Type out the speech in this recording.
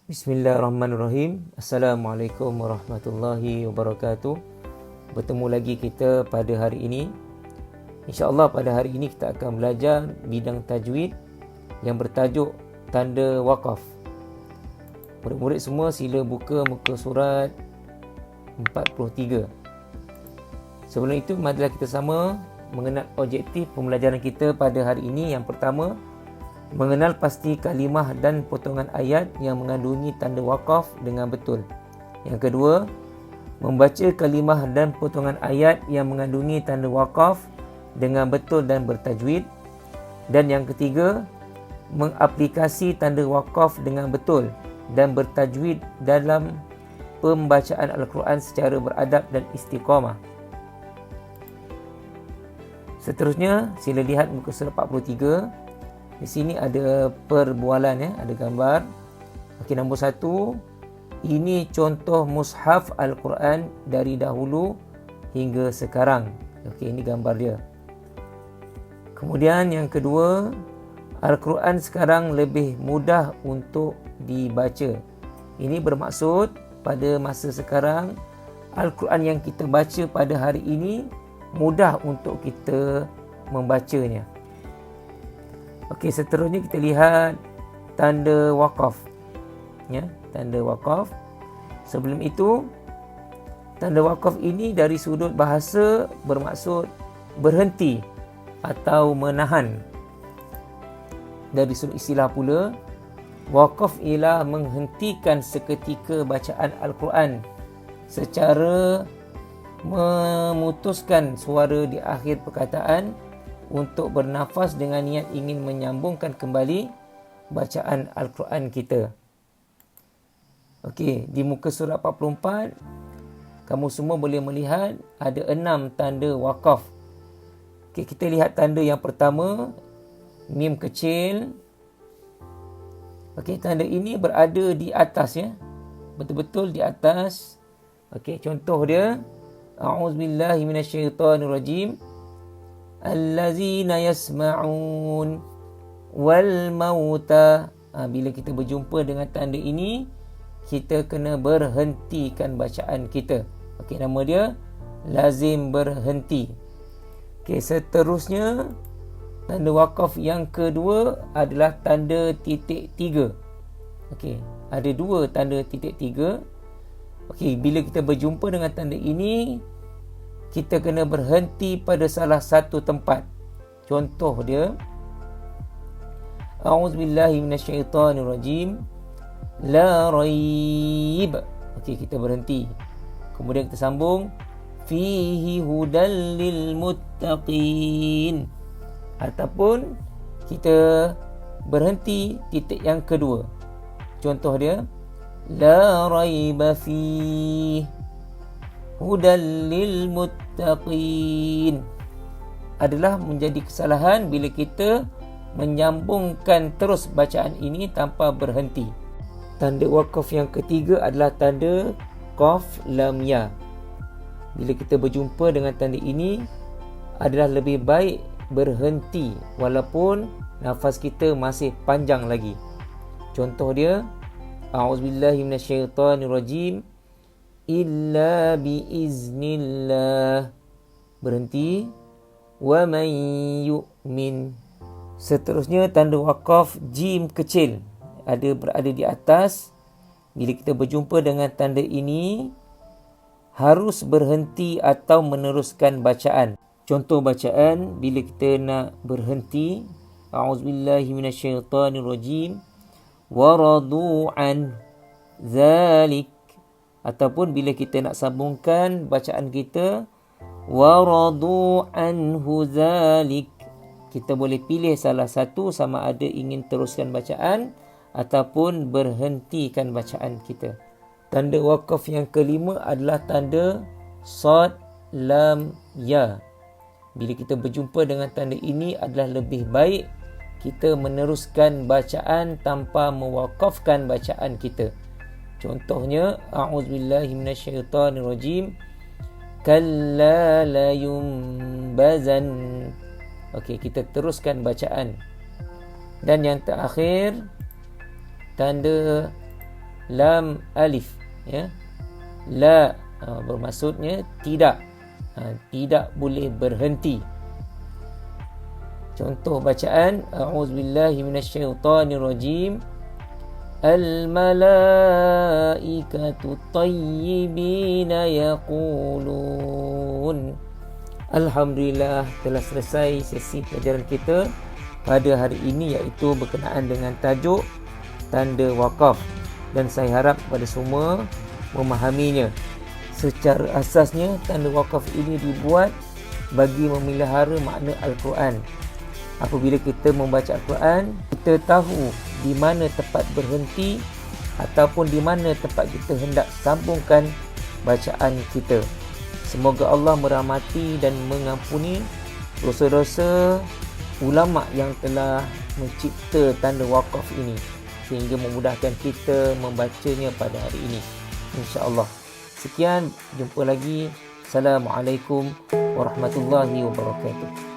Bismillahirrahmanirrahim. Assalamualaikum warahmatullahi wabarakatuh. Bertemu lagi kita pada hari ini. InsyaAllah pada hari ini kita akan belajar bidang tajwid yang bertajuk tanda waqaf. Murid-murid semua sila buka muka surat 43. Sebelum itu, marilah kita sama mengenal objektif pembelajaran kita pada hari ini. Yang pertama, mengenal pasti kalimah dan potongan ayat yang mengandungi tanda waqaf dengan betul. Yang kedua, membaca kalimah dan potongan ayat yang mengandungi tanda waqaf dengan betul dan bertajwid. Dan yang ketiga, mengaplikasi tanda waqaf dengan betul dan bertajwid dalam pembacaan Al-Quran secara beradab dan istiqamah. Seterusnya, sila lihat muka surat 43. Di sini ada perbualan, ada gambar. Okey, nombor 1, ini contoh mushaf Al-Quran dari dahulu hingga sekarang. Okey, ini gambar dia. Kemudian yang kedua, Al-Quran sekarang lebih mudah untuk dibaca. Ini bermaksud pada masa sekarang Al-Quran yang kita baca pada hari ini mudah untuk kita membacanya. Okey, seterusnya kita lihat tanda waqaf. Tanda waqaf. Sebelum itu, tanda waqaf ini dari sudut bahasa bermaksud berhenti atau menahan. Dari sudut istilah pula, waqaf ialah menghentikan seketika bacaan Al-Quran secara memutuskan suara di akhir perkataan untuk bernafas dengan niat ingin menyambungkan kembali bacaan Al-Quran kita. Okey, di muka surat 44, kamu semua boleh melihat ada 6 tanda waqaf. Okey, kita lihat tanda yang pertama, mim kecil. Okey, tanda ini berada di atas, betul-betul di atas. Okey, contoh dia, a'udzubillahi minasyaitonirrajim. Allazina yasma'un wal mauta. Bila kita berjumpa dengan tanda ini, kita kena berhentikan bacaan kita. Okey, nama dia lazim berhenti. Okey, seterusnya tanda waqaf yang kedua adalah tanda titik 3. Okey, ada 2 tanda titik 3. Okey, bila kita berjumpa dengan tanda ini, kita kena berhenti pada salah satu tempat. Contoh dia, a'udzubillahi minasyaitonirrajim, la raib. Okey, kita berhenti. Kemudian kita sambung, fihi hudal lil muttaqin. Ataupun kita berhenti titik yang kedua. Contoh dia, la raiba fihi hudal lil muttaqin. Adalah menjadi kesalahan bila kita menyambungkan terus bacaan ini tanpa berhenti. Tanda waqaf yang ketiga adalah tanda qaf lam ya. Bila kita berjumpa dengan tanda ini, adalah lebih baik berhenti walaupun nafas kita masih panjang lagi. Contoh dia, a'udzubillahi minasyaitonirrajim, illa biiznillah. Berhenti. Wa man yu'min. Seterusnya tanda waqaf jim kecil berada di atas. Bila kita berjumpa dengan tanda ini, harus berhenti atau meneruskan bacaan. Contoh bacaan bila kita nak berhenti, a'udzubillahi minasyaitonirrajim, wa radu an zalik. Ataupun bila kita nak sambungkan bacaan kita, waradu anhu zalik, kita boleh pilih salah satu sama ada ingin teruskan bacaan ataupun berhentikan bacaan kita. Tanda waqaf yang kelima adalah tanda sad lam ya. Bila kita berjumpa dengan tanda ini, adalah lebih baik kita meneruskan bacaan tanpa mewaqafkan bacaan kita. Contohnya, a'udzubillahi minasyaitonirrajim, kalla la yumbazan. Okey, kita teruskan bacaan. Dan yang terakhir, tanda lam alif, ya. La bermaksudnya tidak. Tidak boleh berhenti. Contoh bacaan, a'udzubillahi minasyaitonirrajim. Al-malaikatu tayyibina yaqulun. Alhamdulillah, telah selesai sesi pelajaran kita pada hari ini, iaitu berkenaan dengan tajuk tanda wakaf, dan saya harap kepada semua memahaminya. Secara asasnya tanda wakaf ini dibuat bagi memelihara makna Al-Quran. Apabila kita membaca Al-Quran, kita tahu di mana tempat berhenti ataupun di mana tempat kita hendak sambungkan bacaan kita. Semoga Allah merahmati dan mengampuni dosa-dosa ulama yang telah mencipta tanda wakaf ini, sehingga memudahkan kita membacanya pada hari ini, insya-Allah. Sekian, jumpa lagi. Assalamualaikum warahmatullahi wabarakatuh.